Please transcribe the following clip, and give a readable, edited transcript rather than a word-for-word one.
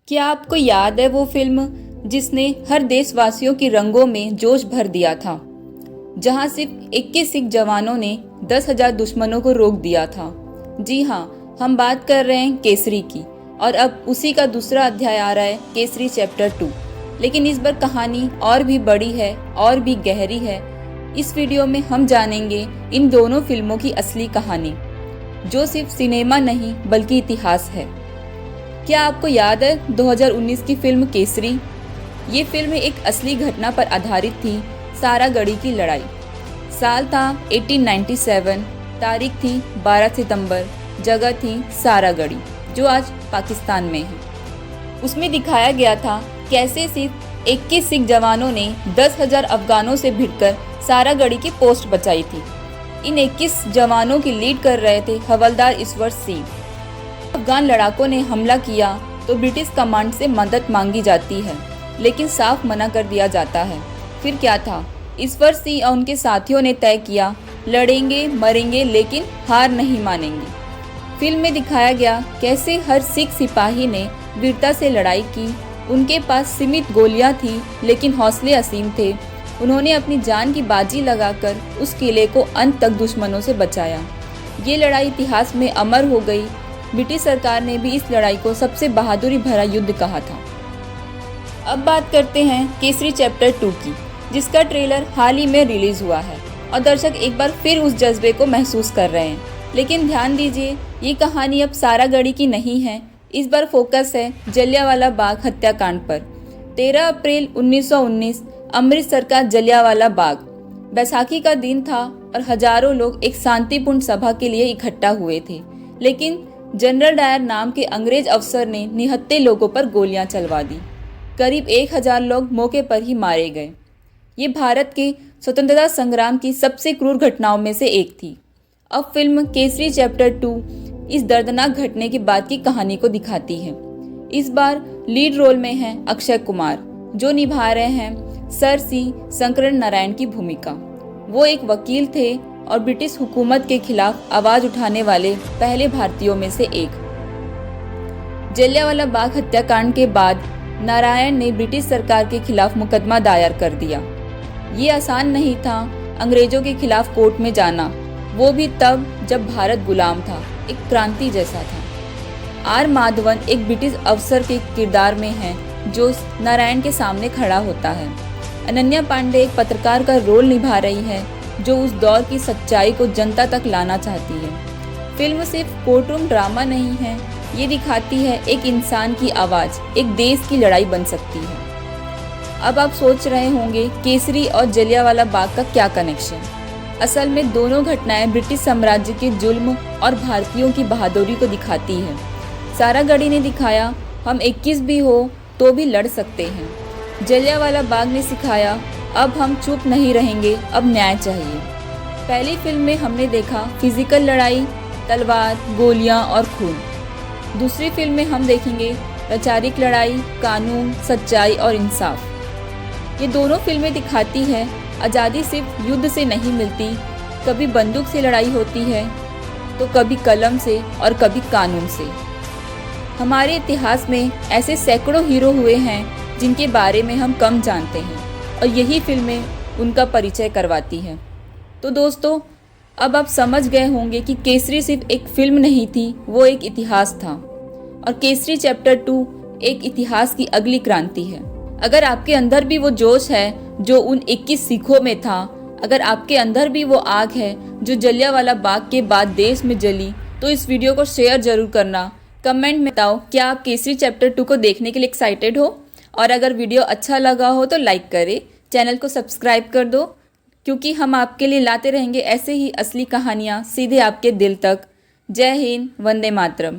क्या आपको याद है वो फिल्म जिसने हर देशवासियों की रंगों में जोश भर दिया था, जहां सिर्फ 21 सिख जवानों ने 10,000 दुश्मनों को रोक दिया था। जी हाँ, हम बात कर रहे हैं केसरी की। और अब उसी का दूसरा अध्याय आ रहा है, केसरी चैप्टर 2। लेकिन इस बार कहानी और भी बड़ी है और भी गहरी है। इस वीडियो में हम जानेंगे इन दोनों फिल्मों की असली कहानी, जो सिर्फ सिनेमा नहीं बल्कि इतिहास है। क्या आपको याद है 2019 की फिल्म केसरी? ये फिल्म एक असली घटना पर आधारित थी, सारागढ़ी की लड़ाई। साल था 1897, तारीख थी 12 सितंबर, जगह थी सारागढ़ी, जो आज पाकिस्तान में है। उसमें दिखाया गया था कैसे सिर्फ 21 सिख जवानों ने 10,000 अफगानों से भिड़कर सारागढ़ी की पोस्ट बचाई थी। इन 21 जवानों की लीड कर रहे थे हवलदार ईश्वर सिंह। अफगान लड़ाकों ने हमला किया तो ब्रिटिश कमांड से मदद मांगी जाती है, लेकिन साफ मना कर दिया जाता है। फिर क्या था, ईश्वर सिंह और उनके साथियों ने तय किया, लड़ेंगे मरेंगे लेकिन हार नहीं मानेंगे। फिल्म में दिखाया गया कैसे हर सिख सिपाही ने वीरता से लड़ाई की। उनके पास सीमित गोलियां थी, लेकिन हौसले असीम थे। उन्होंने अपनी जान की बाजी लगाकर उस किले को अंत तक दुश्मनों से बचाया। ये लड़ाई इतिहास में अमर हो गई। ब्रिटिश सरकार ने भी इस लड़ाई को सबसे बहादुरी भरा युद्ध कहा था। अब बात करते हैं केसरी चैप्टर 2 की, जिसका ट्रेलर हाल ही में रिलीज हुआ है और दर्शक एक बार फिर उस जज्बे को महसूस कर रहे हैं। लेकिन ध्यान दीजिए, ये कहानी अब सारागढ़ी की नहीं है। इस बार फोकस है जलियांवाला बाग हत्याकांड पर। 13 अप्रैल 1919 अमृतसर का जलियांवाला बाग। बैसाखी का दिन था और हजारों लोग एक शांतिपूर्ण सभा के लिए इकट्ठा हुए थे, लेकिन जनरल डायर नाम के अंग्रेज अफसर ने निहत्थे लोगों पर गोलियां चलवा दी। करीब 1,000 लोग मौके पर ही मारे गए। ये भारत के स्वतंत्रता संग्राम की सबसे क्रूर घटनाओं में से एक थी। अब फिल्म केसरी चैप्टर 2 इस दर्दनाक घटने के बाद की कहानी को दिखाती है। इस बार लीड रोल में हैं अक्षय कुमार, जो निभा रहे हैं सर सी शंकरन नारायण की भूमिका। वो एक वकील थे और ब्रिटिश हुकूमत के खिलाफ आवाज उठाने वाले पहले भारतीयों में से एक। जलियांवाला बाग हत्याकांड के बाद नारायण ने ब्रिटिश सरकार के खिलाफ मुकदमा दायर कर दिया। ये आसान नहीं था अंग्रेजों के खिलाफ कोर्ट में जाना, वो भी तब जब भारत गुलाम था। एक क्रांति जैसा था। आर माधवन एक ब्रिटिश अफसर के किरदार में है, जो नारायण के सामने खड़ा होता है। अनन्या पांडे एक पत्रकार का रोल निभा रही है, जो उस दौर की सच्चाई को जनता तक लाना चाहती है। फिल्म सिर्फ कोर्टरूम ड्रामा नहीं है, ये दिखाती है एक इंसान की आवाज़ एक देश की लड़ाई बन सकती है। अब आप सोच रहे होंगे केसरी और जलियांवाला बाग का क्या कनेक्शन? असल में दोनों घटनाएं ब्रिटिश साम्राज्य के जुल्म और भारतीयों की बहादुरी को दिखाती है। सारागढ़ी ने दिखाया हम 21 भी हो तो भी लड़ सकते हैं। जलियांवाला बाग ने सिखाया अब हम चुप नहीं रहेंगे, अब न्याय चाहिए। पहली फिल्म में हमने देखा फिजिकल लड़ाई, तलवार, गोलियां और खून। दूसरी फिल्म में हम देखेंगे वैचारिक लड़ाई, कानून, सच्चाई और इंसाफ। ये दोनों फिल्में दिखाती है आज़ादी सिर्फ युद्ध से नहीं मिलती। कभी बंदूक से लड़ाई होती है, तो कभी कलम से और कभी कानून से। हमारे इतिहास में ऐसे सैकड़ों हीरो हुए हैं जिनके बारे में हम कम जानते हैं, और यही फिल्में उनका परिचय करवाती हैं। तो दोस्तों, अब आप समझ गए होंगे कि केसरी सिर्फ एक फिल्म नहीं थी, वो एक इतिहास था। और केसरी चैप्टर 2 एक इतिहास की अगली क्रांति है। अगर आपके अंदर भी वो जोश है जो उन 21 सिखों में था, अगर आपके अंदर भी वो आग है जो जलियांवाला बाग के बाद देश में जली, तो इस वीडियो को शेयर जरूर करना। कमेंट में बताओ क्या आप केसरी चैप्टर 2 को देखने के लिए एक्साइटेड हो, और अगर वीडियो अच्छा लगा हो तो लाइक करें, चैनल को सब्सक्राइब कर दो, क्योंकि हम आपके लिए लाते रहेंगे ऐसे ही असली कहानियाँ सीधे आपके दिल तक। जय हिंद, वंदे मातरम।